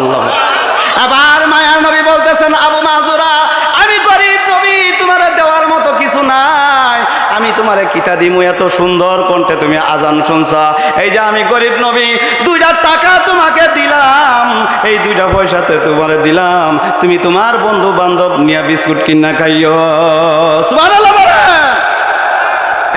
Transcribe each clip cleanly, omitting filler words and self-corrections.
আল্লাহ। আবার মায়ার নবী বলতেছেন, আবু মাহজুরা, আমি গরিব নবী, তোমার দেওয়ার মতো কিছু নাই, আমি তোমারে কিতা দিমু, এত সুন্দর কণ্ঠে তুমি আজান শুনছা, এই যে আমি গরিব নবী 2টা টাকা তোমাকে দিলাম, এই 2টা পয়সাতে তোমারে দিলাম, তুমি তোমার বন্ধু বান্ধব নিয়ে বিস্কুট কিনা খাইও। সুবহানাল্লাহ বলে।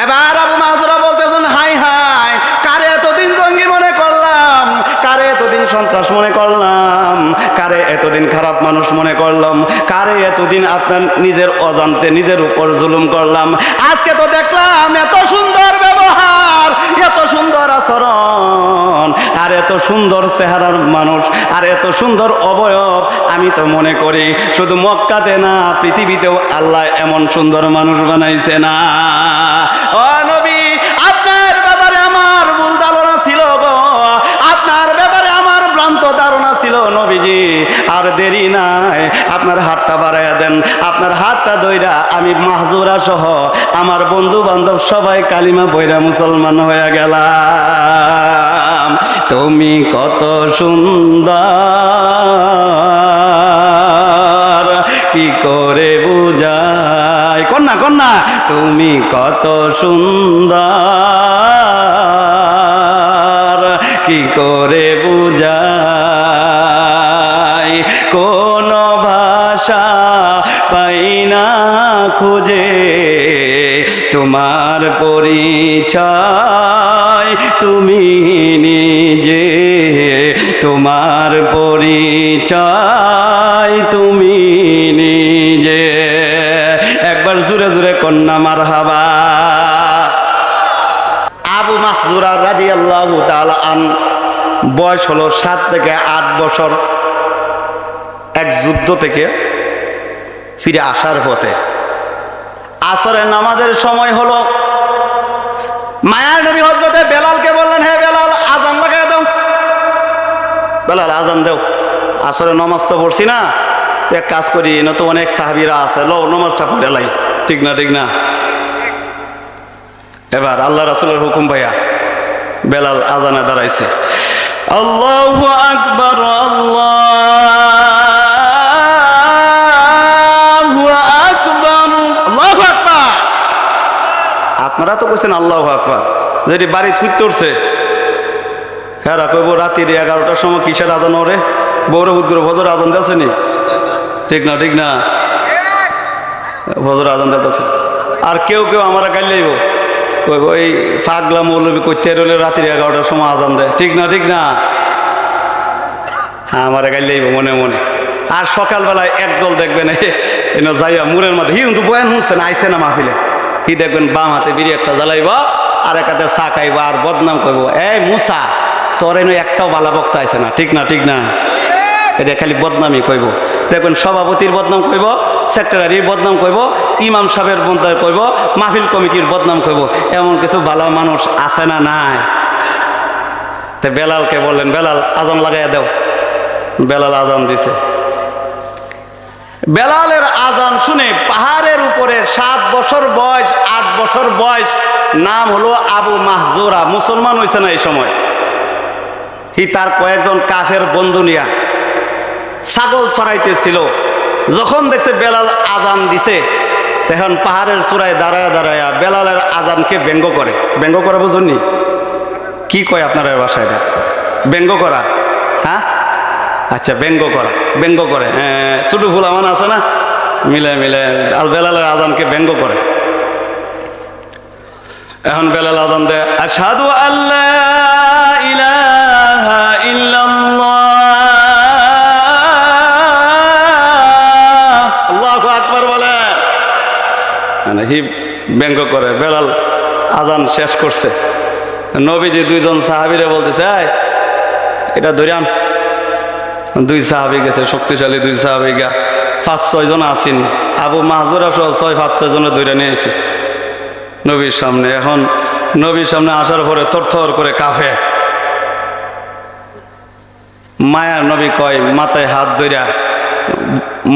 এবার আবু মাহজুরা বলতেছেন, হাই হাই, কারে এতদিন জঙ্গি মনে করলাম, কারে এতদিন সন্ত্রাস মনে করলাম, কারে এতদিন খারাপ মানুষ মনে করলাম, কারে এতদিন আপনার নিজের অজান্তে নিজের উপর জুলুম করলাম, আজকে তো দেখলাম এত সুন্দর ব্যবহার, এত সুন্দর আচরণ, আর এত সুন্দর চেহারার মানুষ, আর এত সুন্দর অবয়ব, আমি তো মনে করি শুধু মক্কাতে না, পৃথিবীতেও আল্লাহ এমন সুন্দর মানুষ বানাইছে না। ও নবী, আপনার ব্যাপারে আমার ভুল ধারণা ছিল গো, আপনার ব্যাপারে আমার ভ্রান্ত ধারণা ছিল নবীজি, আর দেরি নাই, আপনার হাতটা বাড়াইয়া দেন, আপনার হাতটা ধইরা আমি মাহজুরা সহ আমার বন্ধু বান্ধব সবাই কালিমা পইরা মুসলমান হয়ে গেলাম। তুমি কত সুন্দর, কি করে বুঝাই, কন্যা কন্যা, তুমি কত সুন্দর, কি করে বুঝাই, কোন ভাষা পাই না খুঁজে তোমার পরিচয় তুমি নিজে, তোমার পরিচয় তুমি নিজে। একবার জোরে জোরে কন্যা মারহাবা। আবু মাহজুরা রাদিয়াল্লাহু তাআলা আন, বয়স হলো 7 থেকে 8 বছর। এক যুদ্ধ থেকে ফিরে আসার পথে আসরের নামাজের সময় হলো, মায়ার নবী হযরতে বেলালকে বললেন, হে বেলাল, আজান লাগাই দাও, বেলাল আজান দাও, আসরের নামাজ তো পড়ছি না, তো এক কাজ করি, না তো অনেক সাহাবীরা আছে, লো নামাজটা পড়ে লাই, ঠিক না ঠিক না। এবার আল্লাহ রাসূলের হুকুম পাইয়া বেলাল আজানে দাঁড়াইছে, আল্লাহু আকবার, আল্লাহু আকবার, আল্লাহু আকবার। আপনারা তো কইছেন আল্লাহু আকবার, যদি বাড়ি থুইতে উঠছে হ্যাঁ কইব রাত্রির 11টার সময় কিসের আজান ওরে, বৌরে হুদগুলো ফজর আজান দিয়েছে নি, ঠিক না ঠিক না, ফজর আজান দিতেছে। আর কেউ কেউ আমরা গাইল যাইব, কইব এই পাগলা মৌলবি কইতে রইলে রাত্রি 11টার সময় আজান দেয়, ঠিক না ঠিক না, হ্যাঁ আমরা গাইল যাইব মনে মনে। আর সকালবেলায় একদল দেখবেন যাইয়া মুরের মধ্যে হি কিন্তু বয়ান শুনছে না, আইসে না মাহফিলে, হি দেখবেন বাম হাতে বিড়ি একটা জ্বালাইব, আর এক হাতে চা খাইব, আর বদনাম করব, এই মুসা তোর এনে একটাও বালা বক্তা আছে না, ঠিক না ঠিক না, এটা খালি বদনামই কইব। দেখবেন সভাপতির বদনাম কইব, সেক্রেটারির বদনাম কইব, ইমাম সাহেবের বদনাম কইব, মাহফিল কমিটির বদনাম কইব, এমন কিছু ভালো মানুষ আছে না নাই? তো বেলালকে বললেন, বেলাল আজান লাগাইয়া দাও। বেলাল আজান দিছে। বেলালের আজান শুনে পাহাড়ের উপরে 7 বছর বয়স, 8 বছর বয়স, নাম হলো আবু মাহজুরা, মুসলমান হয়েছে না এই সময়, হি তার কয়েকজন কাফের বন্ধু নিয়া ছাগল চড়াইতেছিল। যখন দেখছে বেলাল আজান দিছে, তখন পাহাড়ের চূড়ায় দাঁড়ায় দাঁড়ায়া বেলালের আজানকে ব্যঙ্গ করে। ব্যঙ্গ করা বুঝুননি? কি কয় আপনার বাসায় এটা? ব্যঙ্গ করা, হ্যাঁ আচ্ছা, ব্যঙ্গ করা, ব্যঙ্গ করে। ছোট ফুল আমার আছে না, মিলে মিলে আর বেলালের আজানকে ব্যঙ্গ করে। এখন বেলাল আজান দেয়, আশহাদু আল্লা ইলাহা ইল্লাল্লাহ, আল্লাহু আকবার বলে, হি ব্যঙ্গ করে। বেলাল আজান শেষ করছে, নবীজি 2জন সাহাবীরে বলতেছে, এটা ধরে আন। 2 সাহাবী গেছে, শক্তিশালী 2 সাহাবী গা, 5-6 জন আসেন, আবু মাহজুরা সহ 6-5 জনের ধরে নিয়েছে নবীর সামনে। এখন নবীর সামনে আসার পরে থরথর করে কাঁপে। মায়া নবী কয়, মাথায় হাত ধইরা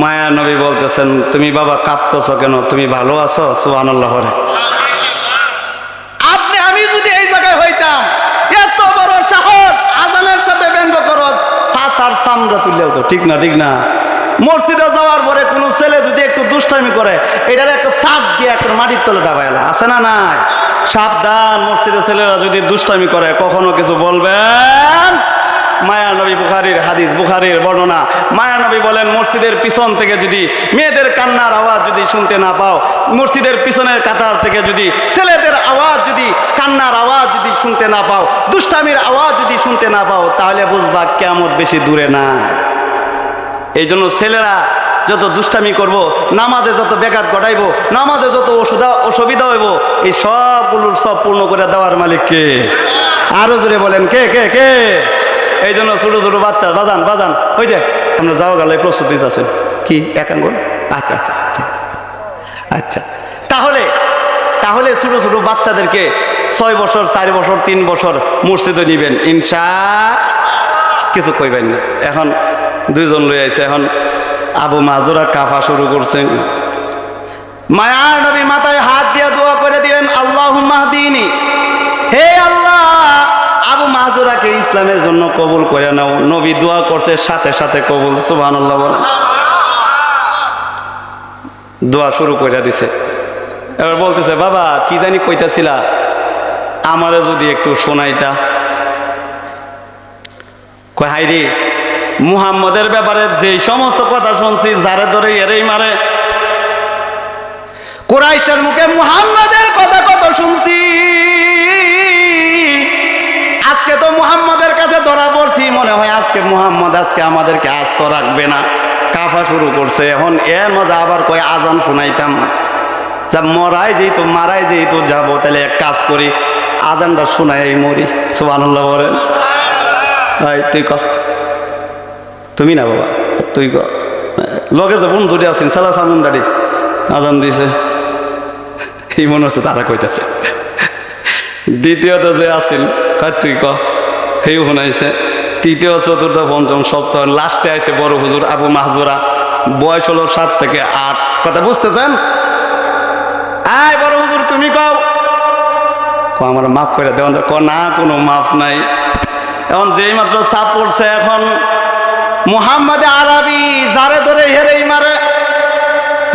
মায়া নবী বলতেছেন, তুমি বাবা কাঁপতেছ কেন, তুমি ভালো আছো? সুবহানাল্লাহ। আপনি আমি যদি এই জায়গায় হইতাম, এত বড় সাহস, আজানের সাথে ব্যঙ্গ করো, ফাঁসার চামড়া তুললেও তো ঠিক না, ঠিক না? মসজিদে যাওয়ার পরে কোনো ছেলে যদি একটু দুষ্টামি করে, এটার একটা চাপ দিয়ে একটা মাটির তলে ডাবাইলা আছে না নাই? সাবধান, মসজিদের ছেলেরা যদি দুষ্টামি করে কখনো কিছু বলবেন। মায়া নবী, বুখারীর হাদিস, বুখারীর বর্ণনা, মায়া নবী বলেন মসজিদের পিছন থেকে যদি মেয়েদের কান্নার আওয়াজ যদি শুনতে না পাও, মসজিদের পিছনের কাতার থেকে যদি ছেলেদের আওয়াজ যদি কান্নার আওয়াজ যদি শুনতে না পাও, দুষ্টামির আওয়াজ যদি শুনতে না পাও, তাহলে বুঝবা কিয়ামত বেশি দূরে না। এই জন্য ছেলেরা যত দুষ্টামি করব, নামাজে যত ব্যাঘাত ঘটাইব, নামাজে যত অসুবিধা হইব, এই সবগুলোর সব পূর্ণ করে দেওয়ার মালিক কে? আরো জোরে বলেন, কে কে কে? এই জন্য ছোট ছোট বাচ্চা বাজান বাজান, ওই যে আমরা যাওয়া গেলে প্রস্তুতি আছেন কি এক আঙ্গুল? আচ্ছা আচ্ছা আচ্ছা। তাহলে তাহলে ছোট ছোট বাচ্চাদেরকে 6 বছর, 4 বছর, 3 বছর মসজিদে নিবেন, ইনশা কিছু কইবেন না। এখন 2 জন লই আইছে, এখন আবু মাহজুরা কাফা শুরু করছেন। মায়ার নবী মাথায় হাত দিয়ে দোয়া করে দিলেন, আল্লাহুম্মা হদিনি, হে আল্লাহ আবু মাহজুরাকে ইসলামের জন্য কবুল করে নাও। নবী দোয়া করতে সাথে সাথে কবুল, সুবহানাল্লাহ বলেন। দোয়া শুরু করে দিছে। এবার বলতেছে, বাবা কি জানি কইতাছিলা, আমারে যদি একটু শোনাইতা। কয় হাইরে, মুহাম্মদের ব্যাপারে যে সমস্ত কথা শুনছি, যারে ধরে এরেই মারে। কুরাইশের মুখে মুহাম্মদের কথা কত শুনছি, আজকে তো মুহাম্মদের কাছে ধরা পড়ছি, মনে হয় আজকে মুহাম্মদ আজকে আমাদেরকে আস্ত রাখবে না। কাফা শুরু করছে। এখন এর মজা আবার কয় আজান শোনাইতাম, যা মরাই যেহেতু মারাই যেহেতু যাবো, তাহলে এক কাজ করি, আজানটা শোনাই মরি। সুবহানাল্লাহ বলেন। ভাই তুই ক, তুমি না বাবা, তুই ক। লগের যে বন্ধুটি আছেন সালা সামুন্ডারি আজান দিছে, এই মনে হচ্ছে তারা কইতেছে। দ্বিতীয়ত যে আছেন তুই ক, হেউ শোনাইছে। তৃতীয়, চতুর্থ, পঞ্চম, সপ্তম, লাস্টে আছে বড় হুজুর আবু মাহজুরা, বয়স হলো 7 থেকে 8। কথা বুঝতেছেন? আয় বড় হুজুর তুমি কও। আমার মাফ করে দেওয়া, ক না কোনো মাফ নাই। এখন যেই মাত্র চাপ পড়ছে, এখন মুহাম্মদে আরবি যারে ধরে হেরেই মারে।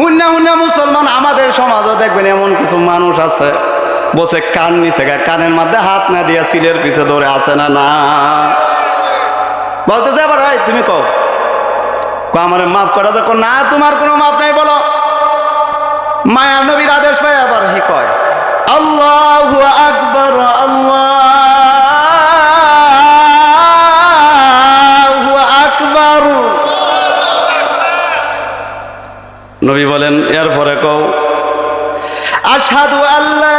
হুন্না হুন্না মুসলমান আমাদের সমাজও দেখবেন এমন কিছু মানুষ আছে, বসে কান নিচে কানের মধ্যে হাত না দিয়া সিলের পিছে ধরে আছে না না বলতেছে। আবার ভাই তুমি কও, আমার মাফ করা দেখো না, তোমার কোনো মাফ নাই বলো। মায়া নবীর আদেশ পাই আবার হি কয়, আল্লাহু আকবার, আল্লাহু আকবার। নবী বলেন, এরপরে কও আশহাদু আল্লা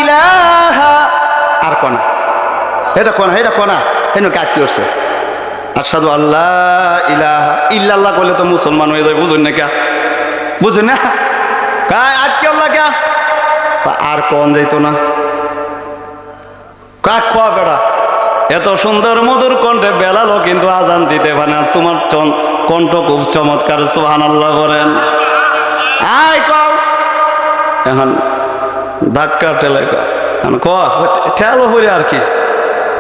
ইলাহা। আর কোনা এটা কোনা, এটা কোনা হেন কাজ করছে। আশহাদু আল্লাহ ইলাহা ইল্লাল্লাহ বলে তো মুসলমান হয়ে যায়, বুঝুন না কে? বুঝুন না কায় আটকে আল্লাহ কে? আর কোন যাইতো না কাক কোয়া বেড়া। এত সুন্দর মধুর কণ্ঠে বেলালো কিন্তু আজান দিতে পারে না। তোমার কণ্ঠ খুব চমৎকার, সুবহানাল্লাহ বলেন। আয় কও, এখন ধাক্কা ঠেলে ক ঠেলো হইলে আর কি,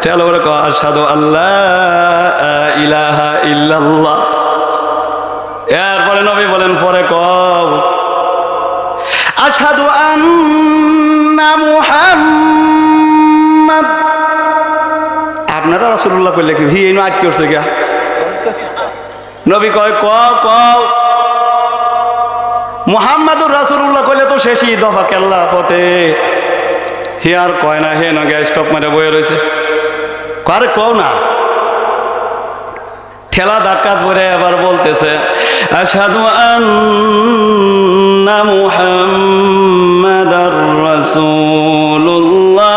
ঠেলো করে ক আশহাদু আল্লাহ ইলাহা ইল্লাল্লাহ। এরপরে নবী বলেন, পরে কও আশহাদু আন্না মুহাম্মাদ। আপনারা রাসূলুল্লাহ কইলে কি হি এনো আটকে উঠছে গা? নবী কয় ক মুহাম্মাদুর রাসূলুল্লাহ কইলে তো শেষই দফা কেল্লা পথে। হে আর কয় না, হে নগে স্টপ মারে বয়ে রয়েছে। কারে কও না, ঠেলা ধাক্কা ধরে আবার বলতেছে আশহাদু আন্না মুহাম্মাদার রাসূলুল্লাহ।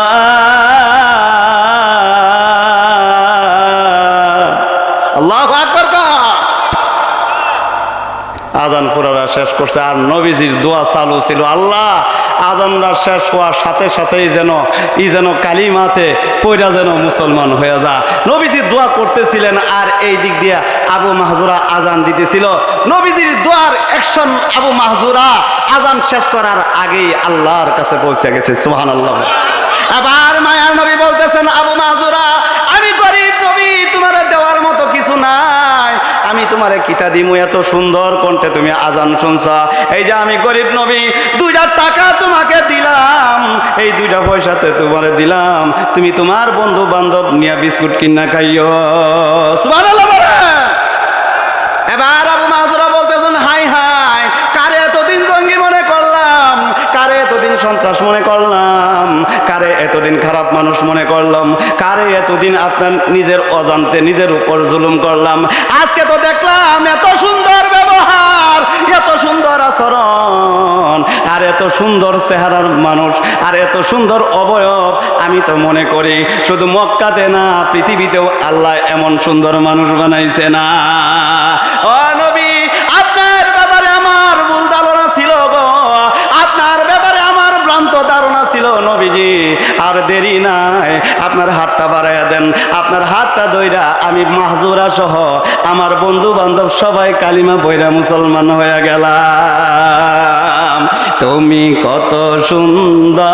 আল্লাহু আকবার। আজান পুরা শেষ করছে, আর নবীজির দোয়া চালু ছিল, আল্লাহ আজানরা শেষ হওয়ার সাথে সাথেই যেন কালিমাতে পয়রা যেন মুসলমান হয়ে যা। নবীজি দোয়া করতেছিলেন আর এই দিক দিয়ে আবু মাহজুরা আজান দিতেছিল। নবীজির দোয়ার অ্যাকশন আবু মাহজুরা আজান শেষ করার আগেই আল্লাহর কাছে পৌঁছে গেছে। সুবহানাল্লাহ। আবার মায়ার নবী বলতেছেন, আবু মাহজুরা আমি গরিব নবী, তোমার দেওয়ার মতো কিছু নাই, আমি তোমারে কিতা দিমু, এত সুন্দর কণ্ঠে তুমি আজান শুনছা। এই যে আমি গরিব নবী 2টা টাকা তোমাকে দিলাম, এই 2টা পয়সাতে তোমারে দিলাম, তুমি তোমার বন্ধু বান্ধব নিয়ে বিস্কুট কিনা খাইও। সুবহানাল্লাহ। এবার আবু মাহজুরা বলতেছেন, হাই হাই, কারে এতদিন জঙ্গি মনে করলাম, কারে এতদিন সন্ত্রাস মনে করলাম, কারে এতদিন খারাপ মানুষ মনে করলাম, কারে এতদিন আপনার নিজের অজান্তে নিজের উপর জুলুম করলাম। আজকে তো দেখলাম এত সুন্দর ব্যবহার, এত সুন্দর আচরণ, আর এত সুন্দর চেহারার মানুষ, আর এত সুন্দর অবয়ব। আমি তো মনে করি শুধু মক্কাতে না, পৃথিবীতেও আল্লাহ এমন সুন্দর মানুষ বানাইছে না। ও নবী, আপনার ব্যাপারে আমার ভুল ধারণা ছিল গো, আপনার ব্যাপারে আমার ভ্রান্ত ধারণা ছিল নবীজি। আর দেরি নাই, আপনার হাতটা বাড়াইয়া দেন, আপনার হাতটা ধইরা আমি মাহজুরা সহ আমার বন্ধু বান্ধব সবাই কালিমা পয়রা মুসলমান হয়ে গেলাম। তুমি কত সুন্দর,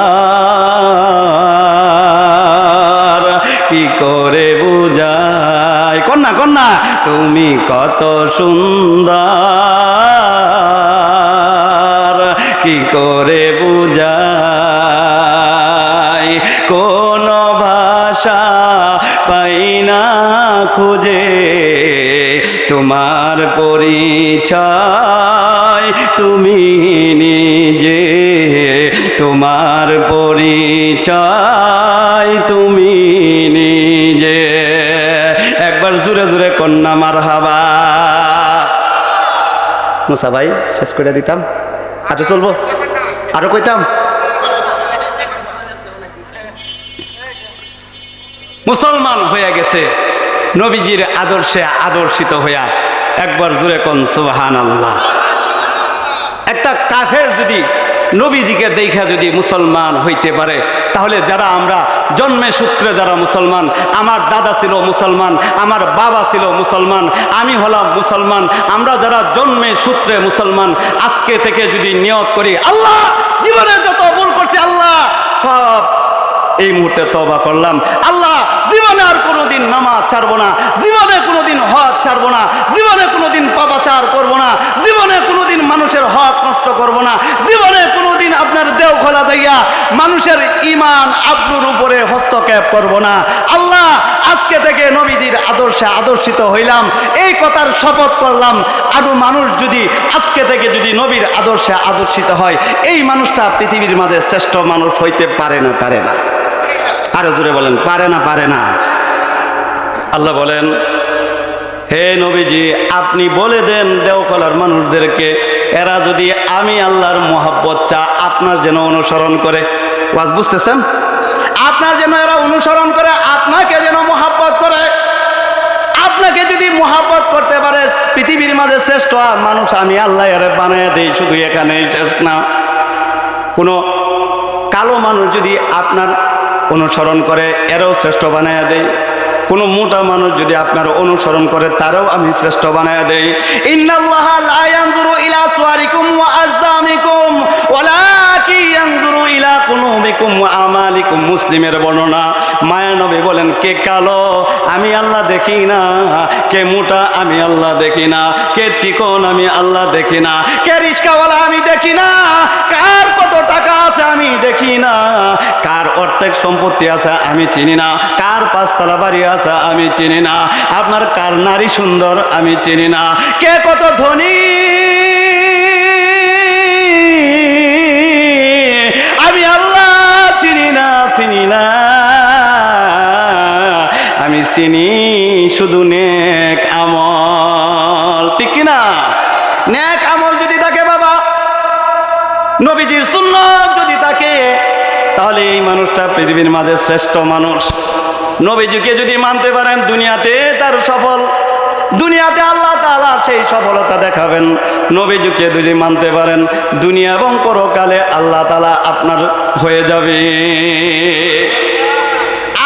কি করে বুঝাই, কন্যা কন্যা, তুমি কত সুন্দর, কি করে বুঝাই, কোন ভাষা পাই না খুঁজে তোমার পরিচয় তুমি নিজে, তোমার পরিচয় তুমি নিজে। একবার জোরে জোরে কন্যা মারহাবা। মুসা ভাই শেষ করে দিতাম, আরো চলবো, আরো কইতাম। মুসলমান হয়ে গেছে নবীজির আদর্শে আদর্শিত হইয়া। একবার জোরে কোন সুবহানাল্লাহ। একটা কাফের যদি নবীজিকে দেখা যদি মুসলমান হইতে পারে, তাহলে যারা আমরা জন্মে সূত্রে যারা মুসলমান, আমার দাদা ছিল মুসলমান, আমার বাবা ছিল মুসলমান, আমি হলাম মুসলমান, আমরা যারা জন্মে সূত্রে মুসলমান, আজকে থেকে যদি নিয়ত করি আল্লাহ জীবনে যত ভুল করছি আল্লাহ সব এই মুহূর্তে তওবা করলাম, আল্লাহ জীবনে আর কোনোদিন নামাজ ছাড়বো না, জীবনে কোনোদিন হজ ছাড়বো না, জীবনে কোনোদিন পাপাচার করবো না, জীবনে কোনোদিন মানুষের হক নষ্ট করবো না, জীবনে কোনোদিন আপনার দেহ খোলা যাইয়া মানুষের ঈমান আব্রুর উপরে হস্তক্ষেপ করবো না। আল্লাহ আজকে থেকে নবীজির আদর্শে আদর্শিত হইলাম, এই কথার শপথ করলাম। আরো মানুষ যদি আজকে থেকে যদি নবীর আদর্শে আদর্শিত হয়, এই মানুষটা পৃথিবীর মাঝে শ্রেষ্ঠ মানুষ হইতে পারে না, পারে না। আরো জোরে বলেন, পারে না, পারে না। আল্লাহ বলেন, হে নবীজি আপনি বলে দেন দেওখলার মানুষদেরকে, এরা যদি আমি আল্লাহর মোহাব্বত চা আপনার যেন অনুসরণ করে। ওয়াজ বুঝতেছেন? আপনার যেন এরা অনুসরণ করে, আপনাকে যেন মোহাব্বত করে। আপনাকে যদি মোহাব্বত করতে পারে, পৃথিবীর মাঝে শ্রেষ্ঠ মানুষ আমি আল্লাহ এর বানায় দেই। শুধু এখানেই শেষ না, কোনো কালো মানুষ যদি আপনার অনুসরণ করে, এরাও শ্রেষ্ঠ বানায়া দেয়। কোনো মোটা মানুষ যদি আপনার অনুসরণ করে, তারাও আমি শ্রেষ্ঠ বানায়া দেই। ইন্নাল্লাহা লা ইয়ানজুরু ইলা সুওয়ারিকুম ওয়া আযযামিকুম ওয়ালাকিন ইয়ানজুরু ইলা কুলুবিকুম ওয়া আমালিকুম। মুসলিমের বর্ণনা, মায়া নবী বলেন, কে কালো আমি আল্লাহ দেখি না, কে মোটা আমি আল্লাহ দেখি না, কে চিকন আমি আল্লাহ দেখি না, কে রিস্কাওয়ালা আমি দেখি না, কার কত টাকা আছে আমি দেখি না, কার অর্ধেক সম্পত্তি আছে আমি চিনি না, কার পাঁচতলা বাড়ি আছে আমি চিনি না, আপনার কার নারী সুন্দর আমি চিনি না, কে কত ধনী আমি আল্লাহ চিনি না, চিনি না। আমি চিনি শুধু নেক আমল, ঠিক কিনা? নেক আমল যদি থাকে বাবা, নবীজির সুন্নাত যদি থাকে, তাহলে এই মানুষটা পৃথিবীর মাঝে শ্রেষ্ঠ মানুষ। নবীজিকে যদি মানতে পারেন, দুনিয়াতে তার সফল, দুনিয়াতে আল্লাহ তাআলা সেই সফলতা দেখাবেন। নবীজিকে যদি মানতে পারেন, দুনিয়া এবং পরকালে আল্লাহ তাআলা আপনার হয়ে যাবে।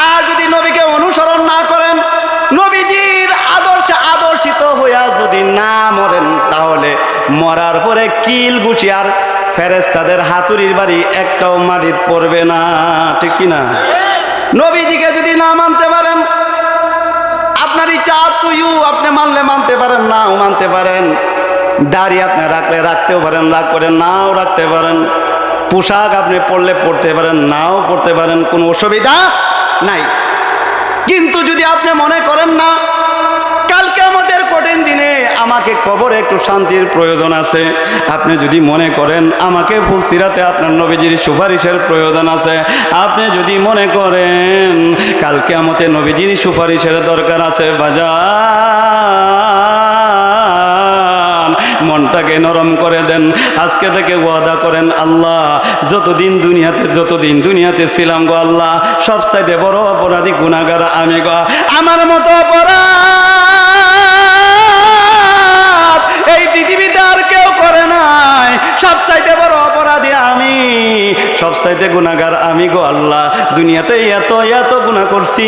আর যদি নবীকে অনুসরণ না করেন, নবীজির আদর্শে আদর্শিত হইয়া যদি না মরেন, তাহলে মরার পরে কিল ঘুষি আর ফেরেশতাদের হাতুড়ির বাড়ি একটাও মাটির পড়বে না, ঠিক কি না? নবীজিকে যদি না মানতে পারেন, আপনার ইচ্ছা আপ টু ইউ, আপনি মানলে মানতে পারেন, নাও মানতে পারেন। দাড়ি আপনি রাখলে রাখতেও পারেন, রাখবেন নাও রাখতে পারেন। পোশাক আপনি পরলে পরতে পারেন, নাও পরতে পারেন, কোনো অসুবিধা নাই। কিন্তু যদি আপনি মনে করেন না, কালকে আমাদের কঠিন দিনে আমাকে কবরে একটু শান্তির প্রয়োজন আছে, আপনি যদি মনে করেন আমাকে ফুলসিরাতে আপনার নবীজির সুপারিশের প্রয়োজন আছে, আপনি যদি মনে করেন কালকে আমাদের নবীজির সুপারিশের দরকার আছে, বাজান মনটাকে নরম করে দেন। আজকে থেকে ওয়াদা করেন, আল্লাহ যতদিন দুনিয়াতে ছিলাম গো আল্লাহ, সব চাইতে বড় অপরাধী গুনাহগার আমি গো। আমার মতো অপরাধ এই পৃথিবীতে আর কেউ করে নাই। সব চাইতে বড় অপরাধী আমি, সব চাইতে গুনাহগার আমি গো আল্লাহ। দুনিয়াতে এত এত গুনাহ করছি,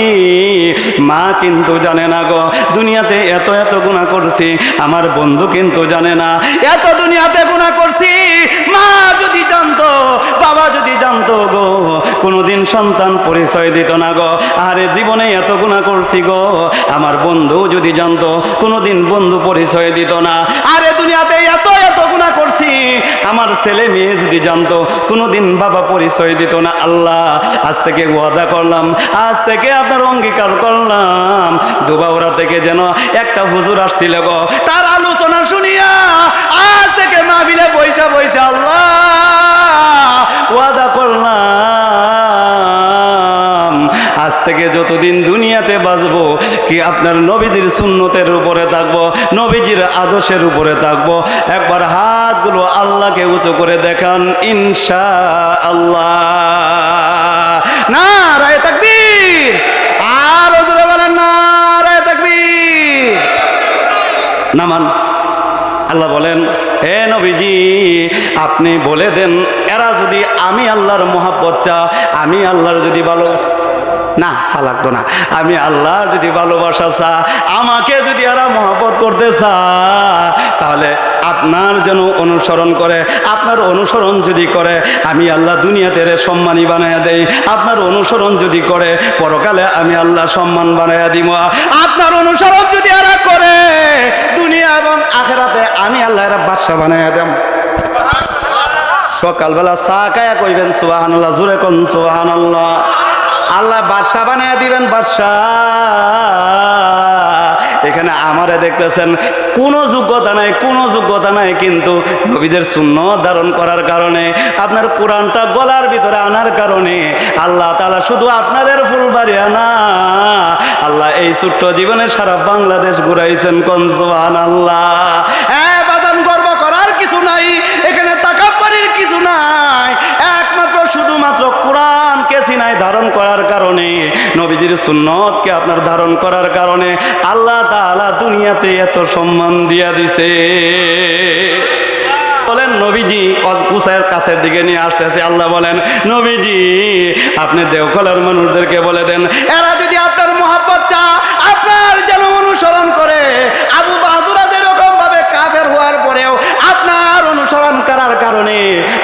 মা কিন্তু জানে না গো। দুনিয়াতে এত এত গুনাহ করছি, আমার বন্ধু কিন্তু জানে না। এত দুনিয়াতে গুনাহ করছি, মা যদি জানতো, বাবা যদি জানতো গো, কোনোদিন সন্তান পরিচয় দিত না গো। আরে জীবনে এত গুনাহ করছি গো, আমার বন্ধু যদি জানতো, কোনোদিন বন্ধু পরিচয় দিত না। আরে দুনিয়াতে এত এত গুনাহ করছি, আমার ছেলে মেয়ে যদি জানতো, কোনোদিন বাবা পরিচয় দিত না। আল্লাহ আজ থেকে ওয়াদা করলাম, আজ থেকে আপনার অঙ্গীকার করলাম, দুবাউরা থেকে যেন একটা হুজুর আসছিল গো, তার আলোচনা শুনিয়া আজ থেকে মাহফিলে বইসা বইসা আল্লাহ ওয়াদা করলাম, আজ থেকে যতদিন দুনিয়াতে বাঁচবো কি আপনার নবীজির সুন্নতের উপরে থাকবো, নবীজির আদর্শের উপরে থাকবো। একবার হাতগুলো আল্লাহকে উঁচু করে দেখান, ইনশাআল্লাহ। নারায়ে তাকবীর, আর জোরে বলেন নারায়ে তাকবীর। নামান। আল্লাহ বলেন, হে নবীজি আপনি বলে দেন, এরা যদি আমি আল্লাহর মহব্বত চা, আমি আল্লাহর যদি ভালো না চা লাগতো না, আমি আল্লাহর যদি ভালোবাসা চা, আমাকে যদি এরা মহব্বত করতে চা, তাহলে আপনার যেন অনুসরণ করে। আপনার অনুসরণ যদি করে, আমি আল্লাহ দুনিয়াতে সম্মানী বানাইয়া দেই। আপনার অনুসরণ যদি করে, পরকালে আমি আল্লাহ সম্মান বানাইয়া দিব। আপনার অনুসরণ যদি এরা করে, দুনিয়া এবং আখিরাতে আমি আল্লাহ এরা বাদশা বানাইয়া দেব। সকালবেলা চা খায়া কইবেন সুবহানাল্লাহ, জোরে কোন সুবহানাল্লাহ। আল্লাহ বাদশা বানাইয়া দিবেন, বাদশা। এখানে আমারে দেখতেছেন, কোনো যোগ্যতা নাই, কোনো যোগ্যতা নাই, কিন্তু নবীদের সুন্নাত ধারণ করার কারণে, আপনার কোরআনটা গলার ভিতরে আনার কারণে আল্লাহ তাআলা শুধু আপনাদের ফুলবাড়িয়া না, আল্লাহ এই ছোট্ট জীবনে সারা বাংলাদেশ ঘুরাইছেন। কোন সুবহানাল্লাহ। হ্যাঁ বাদান, গর্ব করার কিছু নাই এখানে, তাকাব্বুরির কিছু নাই, একমাত্র শুধুমাত্র কোরআনকে সিনায় ধারণ করার কারণে, নবীজির সুন্নতকে আপনার ধারণ করার কারণে আল্লাহ তাআলা দুনিয়াতে এত সম্মান দিয়া দিছে। বলেন নবীজি কুসাইয়ের কাছের দিকে নিয়ে আসতেছে, আল্লাহ বলেন নবীজি আপনি দেওখলার মানুষদেরকে বলে দেন, এরা যদি আপনার মহব্বত চা, আপনার যেন অনুসরণ করে। আবু বাহাদুরা যেরকম ভাবে কাফের হওয়ার পরেও আপনার অনুসরণ করার কারণে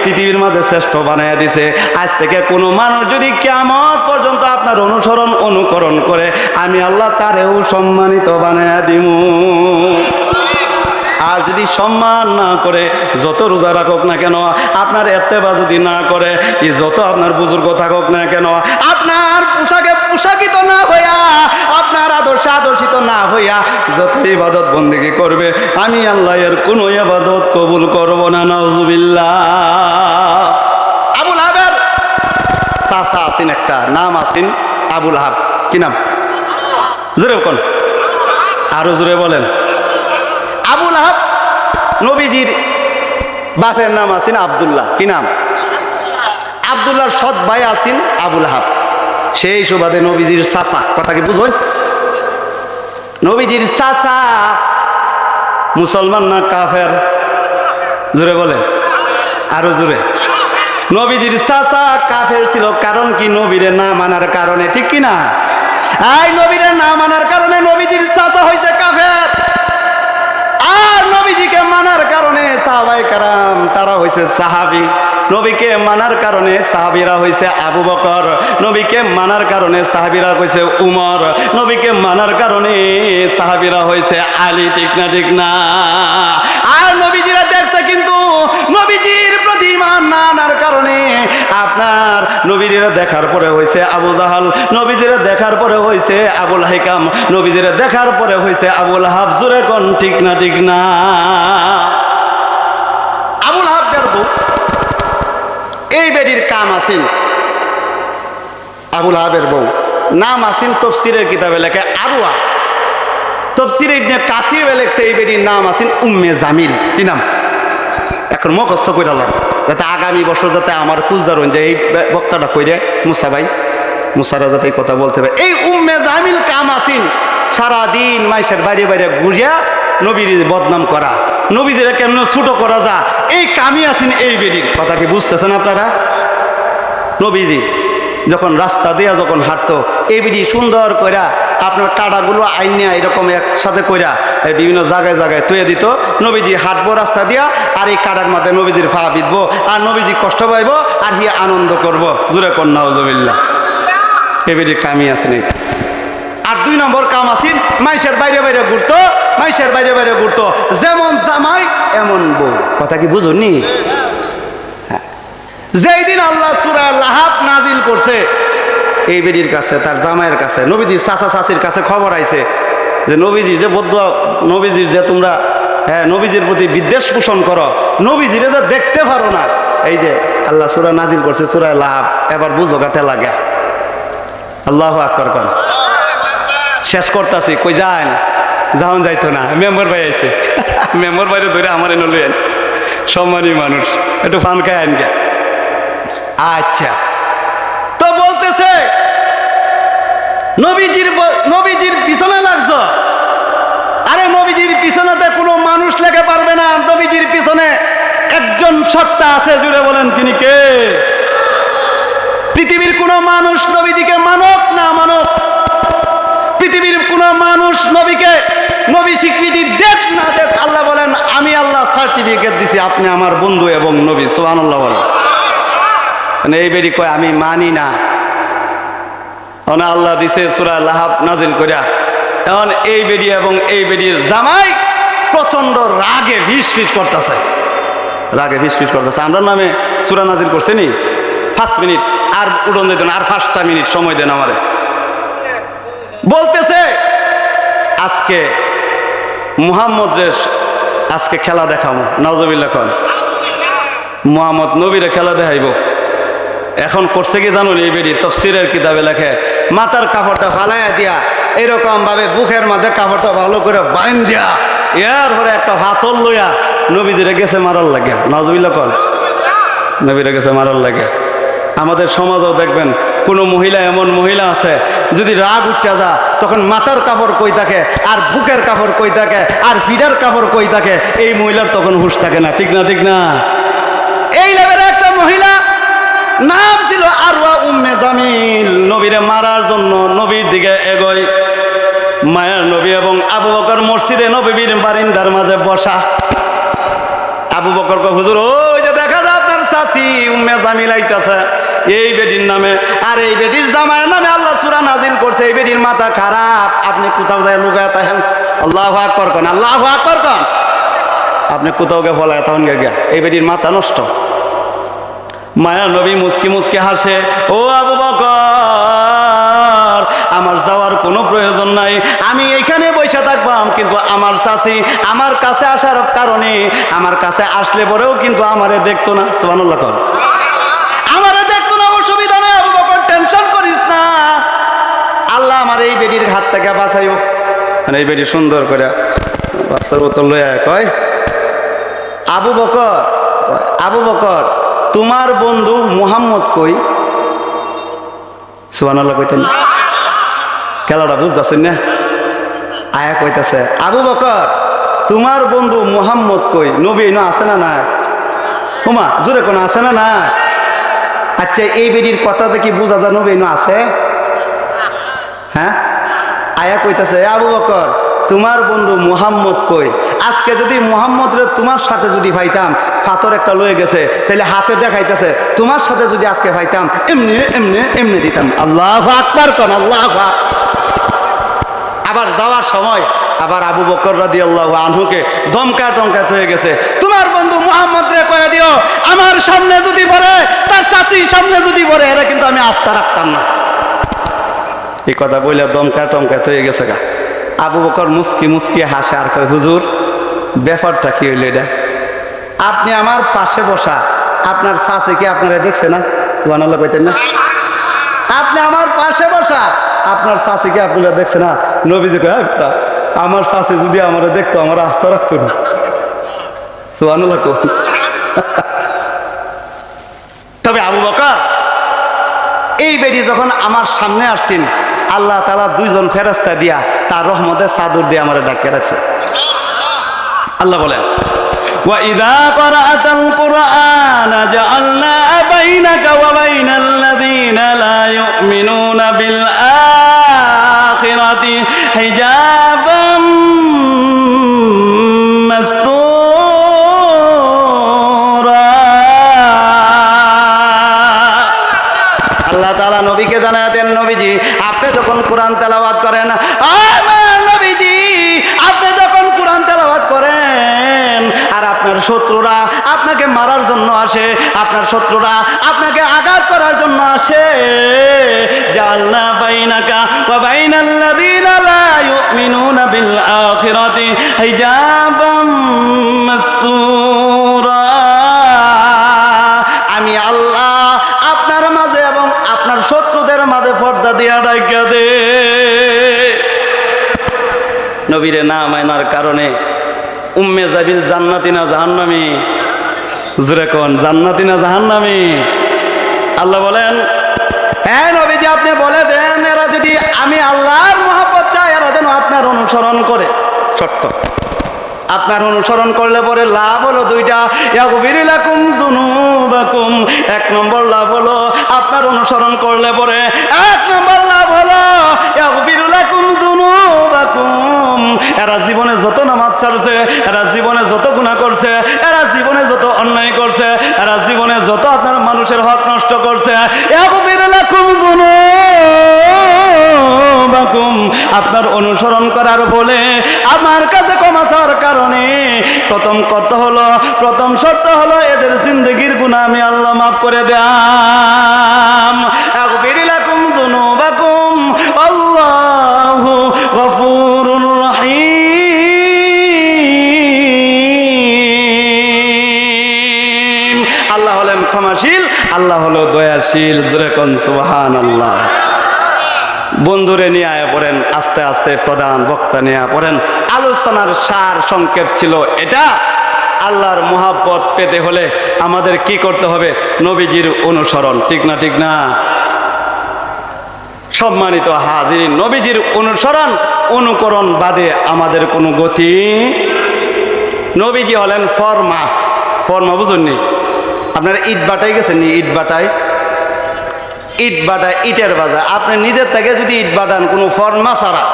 পৃথিবীর মাঝে শ্রেষ্ঠ বানাইয়া দিছে। আজ থেকে কোনো মানুষ যদি কিয়ামত পর্যন্ত আপনার অনুসরণ অনুকরণ করে, আমি আল্লাহ তারেও সম্মানিত বানাইয়া দিমু। আর যদি সম্মান না করে, যত রোজা রাখুক না কেন, আপনার ইত্তেবা যদি না করে, যত আপনার বুজুর্গ থাকুক না কেন, আপনার পোশাকে পোশাকিত না হইয়া, আপনার আদর্শে আদর্শিত না হইয়া যত ইবাদত বন্দেগী করবে, আমি আল্লাহ এর কোনো ইবাদত কবুল করব না। নাউজুবিল্লাহ। আবুল আহাবের চাচা আছেন, একটা নাম আছেন আবুল আহাব। কি নাম? জোরে কোন, আরো জোরে বলেন। আবুল আহাব নবীজির বাপের নাম আছেন আব্দুল্লাহ। কি নাম? আব্দুল্লাহর সৎ ভাই আছেন আবুল আহাব। সেই সুবাদে নবীজির চাচা। কথা কি বুঝবেন? নবীজির চাচা মুসলমান না কাফের? জোরে বলে, আরো জোরে। নবীজির চাচা কাফের ছিল, কারণ কি? নবীরে না মানার কারণে, ঠিক কিনা? এই নবীরে না মানার কারণে নবীজির চাচা হয়েছে কাফের, আর নবীজিকে মানার কারণে সাহাবায়ে কেরাম তারা হয়েছে সাহাবী। নবীকে মানার কারণে সাহাবীরা হয়েছে আবু বকর, নবীকে মানার কারণে সাহাবীরা হয়েছে উমর, নবীকে মানার কারণে সাহাবীরা হয়েছে আলী, ঠিক না ঠিক না? আর নবীজিরা দেখছে, কিন্তু নবীজির প্রতি ঈমান না আনার কারণে আপনার নবীজিরা দেখার পরে হয়েছে আবু জাহাল, নবীজিরা দেখার পরে হয়েছে আবুল হাইকাম, নবীজিরা দেখার পরে হয়েছে আবুল হাব। জোরে কোন ঠিক না ঠিক না? আবুল হাবের বউ এই বেডির কাম আসিন, আবুল হাবের বউ নাম আসিন তফসিরের কিতাবে লেখে আরওয়া, তফসিরে ইবনে কাসির লেখছে এই বেডির নাম আসিন উম্মে জামিল। কি নাম? এখন মুখস্থ করে আলাম, যাতে আগামী বছর যাতে আমার কুজদার যে এই বক্তাটা কইরে মুসা ভাই, মুসারা যাতে এই কথা বলতে পারে। এই উম্মে জামিল কাম আসিন সারাদিন মাইশের বাইরে বাইরে ঘুরিয়া নবীর বদনাম করা, নবীদের কেমন ছোট করা যা, এই কামই আসেন এই বেডির। কথা কি বুঝতেছেন আপনারা? নবীজি যখন রাস্তা দিয়া যখন হাঁটতো, এই বেডি সুন্দর কইরা আপনার কাটাগুলো আইনিয়া এরকম একসাথে কইরা বিভিন্ন জায়গায় জায়গায় তুলে দিত। নবীজি হাঁটবো রাস্তা দিয়া, আর এই কাটার মধ্যে নবীজির পা বিঁধবো, আর নবীজি কষ্ট পাইব, আর হিয়া আনন্দ করব। জোরে কন্যা ওজবিল্লা। এই বেডির কামই আসেন এই। আর 2 নম্বর কাম আসিন মাইশের বাইরে বাইরে ঘুরতো, মাইশের বাইরে বাইরে ঘুরতো, যেমন জামাই এমন বউ। কথা কি বুঝুননি? যেই দিন আল্লাহ সূরা লাহাব নাজিল করছে, এই বেডির কাছে, তার জামাইয়ের কাছে, নবীজির চাচা চাচির কাছে খবর আইছে যে নবীজি যে বদুয়া, নবীজির যে তোমরা নবীজির প্রতি বিদ্বেষ পোষণ করো, নবীজির যে দেখতে পারো না, এই যে আল্লাহ সূরা নাজিল করছে সূরা লাহাব, এবার বুঝো গাটে লাগে। আল্লাহু আকবার কোন। শেষ করতেছি, কই যান যাওন যাইতো না, মেম্বার ভাই আইছে, মেম্বার ভাইরে ধরে আমার এনে লইয়েন, সম্মানী মানুষ, একটু ফান খায় আনকে। আচ্ছা, তো বলতেছে নবীজির পিছনে লাগছ, আরে নবীজির পিছনেতে কোনো মানুষ লেগে পারবে না, নবীজির পিছনে একজন সত্তা আছে। জুড়ে বলেন তিনি কে? পৃথিবীর কোনো মানুষ নবীজিকে মানক না মানক, পৃথিবীর কোন মানুষ নবীকে নবী স্বীকৃতি দেখ না দেখ, আল্লাহ বলেন আমি আল্লাহ সার্টিফিকেট দিছি আপনি আমার বন্ধু এবং নবী। সুবহানাল্লাহ বলেন। এই বেরি কয় আমি মানি না, আল্লাহ দিছে সূরা লাহাব নাজিল করিয়া। এখন এই বেডি এবং এই বেডির জামাই প্রচন্ড রাগে ভিস করতেছে, রাগে ভিস করতেছে। আমরা নামে সূরা নাজিল করছে নি 5 মিনিট, আর উড়ন যেত না, আর 5টা মিনিট সময় দেন আমারে। বলতেছে আজকে মুহাম্মদের আজকে খেলা দেখাবো। নাউজুবিল্লাহ কোন। মুহাম্মদ নবীরে খেলা দেখাইব। এখন করছে কি জানুন? এই বেডি তাফসীরের কিতাবে লেখে মাথার কাপড়টা ফালাইয়া দিয়া এরকম ভাবে বুকের মধ্যে কাপড়টা ভালো করে বাইন দিয়া এর পরে একটা হাতল লইয়া নবীজিরে গেছে মারার লাগে। নাউজুবিল্লাহ কোন। নবীরে গেছে মারার লাগে। আমাদের সমাজও দেখবেন কোনো মহিলা, এমন মহিলা আছে যদি রাগ উঠতে যা তখন মাথার কাপড় কই থাকে, আর বুকের কাপড় কই থাকে, আর পিঠার কাপড় কই থাকে, এই মহিলার তখন হুঁশ থাকে না। ঠিক না ঠিক না? এই লেভেলের একটা মহিলা নাম ছিল আরওয়া উম্মে জামিল। নবীরে মারার জন্য নবীর দিকে এগোয়। মায়ার নবী এবং আবু বকর মসজিদে নবীর বারিন্দার মাঝে বসা। আবু বকর কয় হুজুর ওই যে দেখা যায় আপনার চাচি উম্মে জামিল আইতাছে এই বেটির নামে, আর এই বেটির জামাইয়ের নামে আল্লাহ সূরা নাজিল করছে, এই বেটির মাথা খারাপ, আপনি কোথাও যায় লুকায় থাকেন। আল্লাহু আকবার কোন, আল্লাহু আকবার কোন। আপনি কোথাও গে ফলায় তখন গিয়া এই বেটির মাথা নষ্ট। মায়া নবী মুচকি মুচকি হাসে, ও আবু বকর আমার যাওয়ার কোনো প্রয়োজন নাই, আমি এইখানে বসে থাকবাম, কিন্তু আমার চাচি আমার কাছে আসার কারণে আমার কাছে আসলে পরেও কিন্তু আমারে দেখতো না। সুবহানাল্লাহ কোন। আমারে দেখতো না, অসুবিধা নেই আবু বকর, টেনশন করিস না, আল্লাহ আমার এই বেটির হাত থেকে বাঁচাইও। এই বেটি সুন্দর করে বাচ্চার বোতল লইয়া কয় আবু বকর, আবু বকর তোমার বন্ধু মুহাম্মদ কই? সুবহানাল্লাহ কইতেন। খেলাটা বুঝতেছেন না? আয়া কইতাছে আবু বকর তোমার বন্ধু মুহাম্মদ কই? নবী না আছে না না? ওমা জোরে কোন আছে না না? আচ্ছা এই বেডির কথাতে কি বোঝা যায় নবী না আছে? হ্যাঁ, আয়া কইতাছে আবু বকর তোমার বন্ধু মুহাম্মদ কই? আজকে যদি মুহাম্মদরে তোমার সাথে যদি পাইতাম, পাথর একটা লয়ে গেছে তাহলে হাতে দেখাইতেছে, তোমার সাথে যদি আজকে পাইতাম এমনি এমনি এমনি দিতাম। আল্লাহু আকবার কোন, আল্লাহু আকবার। আবার যাওয়ার সময় আবার আবু বকর রাদিয়াল্লাহু আনহুকে ধমকাতে হয়ে গেছে, তোমার বন্ধু মুহাম্মদ রে কয়ে দিও আমার সামনে যদি পড়ে, তার চাচির সামনে যদি পড়ে, এরা কিন্তু আমি আস্থা রাখতাম না। এই কথা বলে ধমকাতে হয়ে গেছে গা। আবু বকর মুস্কি মুস্কি হাসে আর কয় হুজুর ব্যাপারটা কি হইল? এটা আপনি আমার পাশে বসা, আপনার চাচি কি আপনারা দেখছে না? সুবহানাল্লাহ কইতেন না? আপনি আমার পাশে বসা, আপনার চাচিকে আপনারা দেখছে না? নবীজি কয় আমার চাচি যদি আমার দেখতো আমার আস্থা রাখতো না। সুবহানাল্লাহ কই। তবে আবু বকর এই বেটি যখন আমার সামনে আসছেন, আল্লাহ তাআলা দুইজন ফেরেশতা দিয়া তার রহমতের চাদর দিয়ে আমার ডাকে রাখছে। আল্লাহ বলেন وَإِذَا قَرَأْتَ الْقُرْآنَ جَعَلْنَا بَيْنَكَ وَبَيْنَ الَّذِينَ لَا يُؤْمِنُونَ بِالْآخِرَةِ حِجَابًا مَسْتُورًا। আল্লাহ তাআলা নবীকে জানায় দেন, নবীজি আপনি যখন কোরআন তেলাওয়াত করেন, নবীজি আপনি যখন কোরআন তেলাওয়াত করেন আর আপনার শত্রুরা আপনাকে মারার জন্য আসে, আপনার শত্রুরা আপনাকে আঘাত করার জন্য আসে, জাআলনা বাইনাকা ওয়া বাইনাল্লাযীনা লা ইউমিনুনা বিল আখিরাতি হিজাবাম মাসতুরা। আমি আল্লাহ আপনার মাঝে এবং আপনার শত্রুদের মাঝে পর্দা দিয়া রাইখা দে। নবীরে না মানার কারণে উম্মে জাবিল জান্নাতি না জাহান্নামী? জোরে কোন, জান্নাতি না জাহান্নামী? আল্লাহ বলেন হ্যাঁ নবীজি আপনি বলে দেন এরা যদি আমি আল্লাহর মহব্বত চাই, এরা যেন আপনার অনুসরণ করে। শর্ত, আপনার অনুসরণ করলে পরে লাভ হলো দুইটা, ইয়াগফির লাকুম যুনুবাকুম। এক নম্বর লাভ হলো আপনার অনুসরণ করলে পরে, এক নম্বর লাভ হলো ইয়াগফির লাকুম যুনুবাকুম। এরা জীবনে যত নামাজ ছাড়ছে, এরা জীবনে যত গুনাহ করছে, এরা জীবনে যত অন্যায় করছে, এরা জীবনে যত আপনার মানুষের হক নষ্ট করছে, ইয়াগফির লাকুম যুনুবাকুম। আপনার অনুসরণ করার বলে আমার কাছে ক্ষমা চাওয়ার কারণে প্রথম শর্ত হলো এদের জিন্দেগির গুনাহ আমি আল্লাহ মাফ করে দিলাম। আগফির লাকুম যুনুবাকুম আল্লাহু গফুরুর রহিম। আল্লাহ হলেন ক্ষমাশীল, আল্লাহ হলো দয়াশীল। জোরে কোন সুবহানাল্লাহ। বন্ধুরে নিয়ে আয়া পড়েন, আস্তে আস্তে প্রধান বক্তা নিয়ে পড়েন। আলোচনার সার সংক্ষেপ ছিল এটা, আল্লাহর মহব্বত পেতে হলে আমাদের কি করতে হবে? নবীজির অনুসরণ। ঠিক না? ঠিক না? সম্মানিত হাজিরিন, নবীজির অনুকরণ বাদে আমাদের কোনো গতি। নবীজি হলেন ফরমা বুঝুননি? আপনারা ইট বাটাই গেছেন নি? ইট বাটায় ইটের বাজার, আপনি নিজের থেকে যদি ইট বাটান কোনো ফর্মা ছাড়া,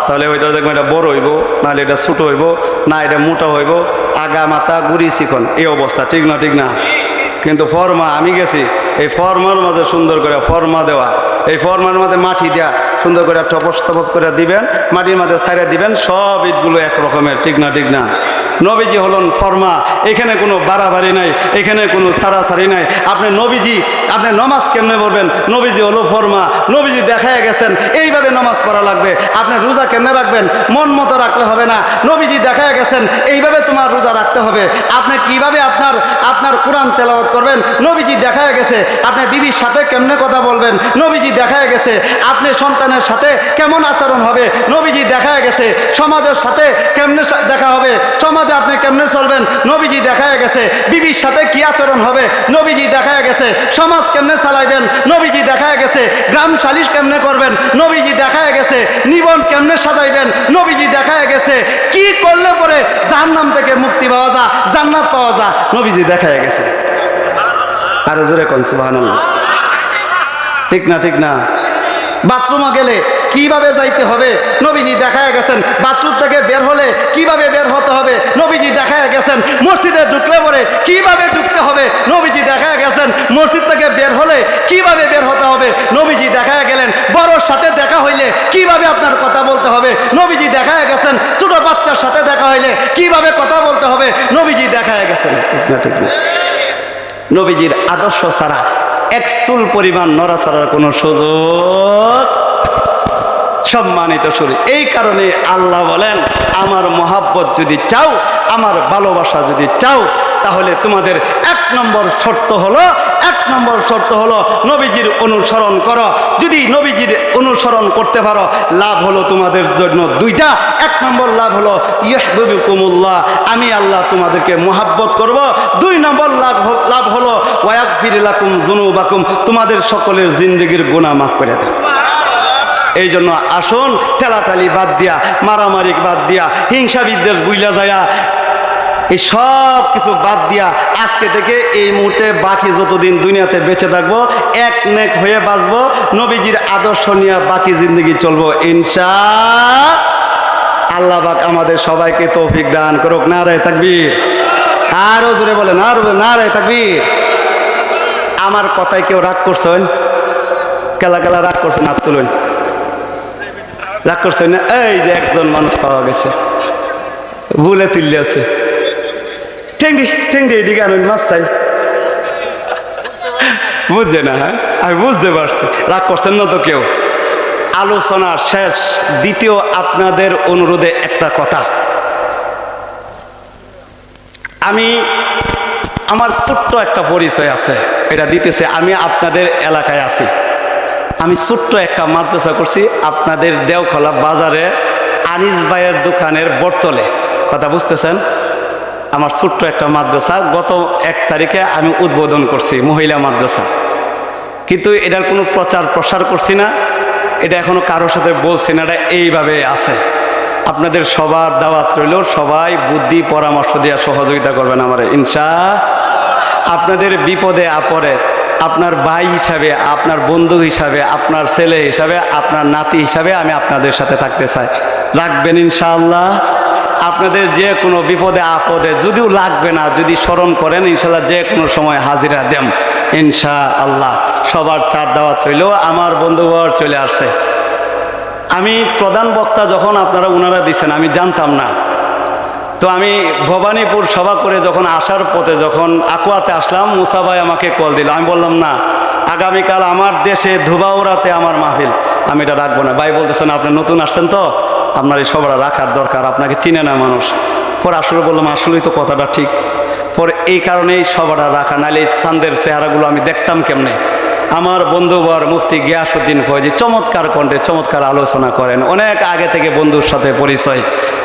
তাহলে ওইটা দেখবেন এটা বড় হইব, নাহলে এটা ছোট হইব, না এটা মোটা হইব, আগা মাথা গুড়ি চিকন, এই অবস্থা। ঠিক না? ঠিক না? কিন্তু ফর্মা, আমি গেছি এই ফর্মার মাঝে সুন্দর করে ফর্মা দেওয়া, এই ফর্মার মাঝে মাটি দেওয়া, সুন্দর করে টপস করে দিবেন, মাটির মাঝে ছাইড়া দিবেন, সব ইটগুলো এক রকমের। ঠিক না? ঠিক না? নবীজি হলেন ফরমা, এখানে কোনো বাড়াবাড়ি নাই, এখানে কোনো ছাড়াছাড়ি নাই। আপনি নমাজ কেমনে পড়বেন? নবীজি হলো ফরমা, নবীজি দেখায় গেছেন এইভাবে নমাজ পড়া লাগবে। আপনি রোজা কেমনে রাখবেন? মন মতো রাখলে হবে না, নবীজি দেখায় গেছেন এইভাবে তোমার রোজা রাখতে হবে। আপনি কিভাবে আপনার কোরআন তেলাওয়াত করবেন? নবীজি দেখায় গেছে। আপনি বিবির সাথে কেমনে কথা বলবেন? নবীজি দেখায় গেছে। আপনি সন্তানের সাথে কেমন আচরণ হবে? নবীজি দেখায় গেছে। সমাজের সাথে কেমনে দেখা হবে? সমাজে আপনি কেমনে চলবেন? নবীজি দেখায় গেছে। বিবির সাথে কি আচরণ হবে? নবীজি দেখায় গেছে। সমাজ কেমনে চালাইবেন? নবীজি দেখায় গেছে। গ্রাম সালিশ কেমনে করবেন? নবীজি দেখায় গেছে। নিবন্ধ কেমনে কেমনে সাজাইবেন নবীজি দেখায় গেছে কি করলে পরে জাহান্নাম থেকে মুক্তি পাওয়া যায় জান্নাত পাওয়া যায় নবীজি দেখায় গেছে আরো জোরে কোন সুবহানাল্লাহ ঠিক না ঠিক না বাথরুমে গেলে কিভাবে যাইতে হবে নবীজি দেখায় গেছেন বাথরুম থেকে বের হলে কিভাবে বের হতে হবে নবীজি দেখায় গেছেন মসজিদে ঢুকলে পরে কিভাবে ঢুকতে হবে নবীজি দেখায় গেছেন মসজিদ থেকে বের হলে কিভাবে বের হতে হবে নবীজি দেখায় গেলেন বড়র সাথে দেখা হইলে কিভাবে আপনার কথা বলতে হবে নবীজি দেখায় গেছেন ছোট বাচ্চার সাথে দেখা হইলে কিভাবে কথা বলতে হবে নবীজি দেখায় গেছেন ঠিক না ঠিক না নবীজির আদর্শ ছাড়া এক চুল পরিমাণ নড়াচড়ার কোনো সুযোগ সম্মানিত শরীর এই কারণে আল্লাহ বলেন আমার মহাব্বত যদি চাও আমার ভালোবাসা যদি চাও তাহলে তোমাদের এক নম্বর শর্ত হলো নবীজির অনুসরণ করো যদি নবীজির অনুসরণ করতে পারো লাভ হলো তোমাদের জন্য দুইটা এক নম্বর লাভ হলো ইহবিবকুমুল্লাহ আমি আল্লাহ তোমাদেরকে মহাব্বত করব দুই নম্বর লাভ হলো ওয়াগফির লাকুম যুনুবাকুম তোমাদের সকলের জিন্দেগীর গুনাহ মাফ করে দেব এই জন্য আসুন ঠেলাঠালি বাদ দিয়া মারামারি বাদ দিয়া হিংসা বিদ্বেষ বুইলা যায় এই সব কিছু বাদ দিয়া আজকে থেকে এই মুহূর্তে বাকি যতদিন দুনিয়াতে বেঁচে থাকবো এক নেক হয়ে বাঁচবো নবীজির আদর্শ নিয়ে বাকি জিন্দগি চলবো ইনশাআল্লাহ পাক আমাদের সবাইকে তৌফিক দান করুক নারে তাকবীর আরো জোরে বলেন আরো নারে তাকবীর আমার কথায় কেউ রাগ করছেন কেলা কেলা রাগ করছেন হাত তুলুন রাগ করছেন না এই যে একজন মানুষ পাওয়া গেছে ভুলে তুললে আছে ঠেঙ্গি ঠেঙ্গি এদিকে আনুন মাছ চাই বুঝছে না হ্যাঁ আমি বুঝতে পারছি রাগ করছেন না তো কেউ আলোচনার শেষ দ্বিতীয় আপনাদের অনুরোধে একটা কথা আমি আমার ছোট্ট একটা পরিচয় আছে এটা দিতেছে আমি আপনাদের এলাকায় আছি আমি ছোট্ট একটা মাদ্রাসা করছি আপনাদের দেওখলা বাজারে আনিস ভাইয়ের দোকানের বটতলে কথা বুঝতেছেন আমার ছোট্ট একটা মাদ্রাসা গত 1 তারিখে আমি উদ্বোধন করছি মহিলা মাদ্রাসা কিন্তু এটার কোনো প্রচার প্রসার করছি না এটা এখনো কারোর সাথে বলছি না এটা এইভাবে আছে আপনাদের সবার দাওয়াত রইল সবাই বুদ্ধি পরামর্শ দিয়ে সহযোগিতা করবেন আমার আপনাদের বিপদে আপদে আপনার ভাই হিসাবে আপনার বন্ধু হিসাবে আপনার ছেলে হিসাবে আপনার নাতি হিসাবে আমি আপনাদের সাথে থাকতে চাই রাখবেন ইনশাআল্লাহ আপনাদের যে কোনো বিপদে আপদে যদিও লাগবে না যদি স্মরণ করেন ইনশাআল্লাহ যে কোনো সময় হাজিরা দেন ইনশাআল্লাহ সবার চার দাওয়াত হইল আমার বন্ধুবর চলে আসছে আমি প্রধান বক্তা যখন আপনারা ওনারা দিচ্ছেন আমি জানতাম না তো আমি ভবানীপুর সভা করে যখন আসার পথে যখন আকুয়াতে আসলাম মুসা ভাই আমাকে কল দিল আমি বললাম না আগামীকাল আমার দেশে ধুবাউড়াতে আমার মাহফিল আমি এটা রাখবো না ভাই বলতেছেন আপনি নতুন আসছেন তো আপনার এই সভা রাখার দরকার আপনাকে চিনে না মানুষ পরে আসলে বললাম আসলেই তো কথাটা ঠিক পরে এই কারণে এই সভাটা রাখা নাহলে এই চাঁদের চেহারাগুলো আমি দেখতাম কেমনে আমার বন্ধুবর মুফতি গিয়াসউদ্দিন ফয়জি চমৎকার কণ্ঠে চমৎকার আলোচনা করেন অনেক আগে থেকে বন্ধুর সাথে পরিচয়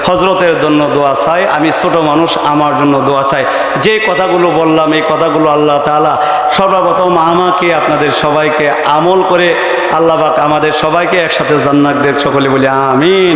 হজরতের জন্য দোয়া চাই আমি ছোট মানুষ আমার জন্য দোয়া চাই যে কথাগুলো বললাম এই কথাগুলো আল্লাহ তাআলা সর্বপ্রথম আমাকে আপনাদের সবাইকে আমল করে আল্লাহ পাক আমাদের সবাইকে একসাথে জান্নাত দেন সকলে বলি আমিন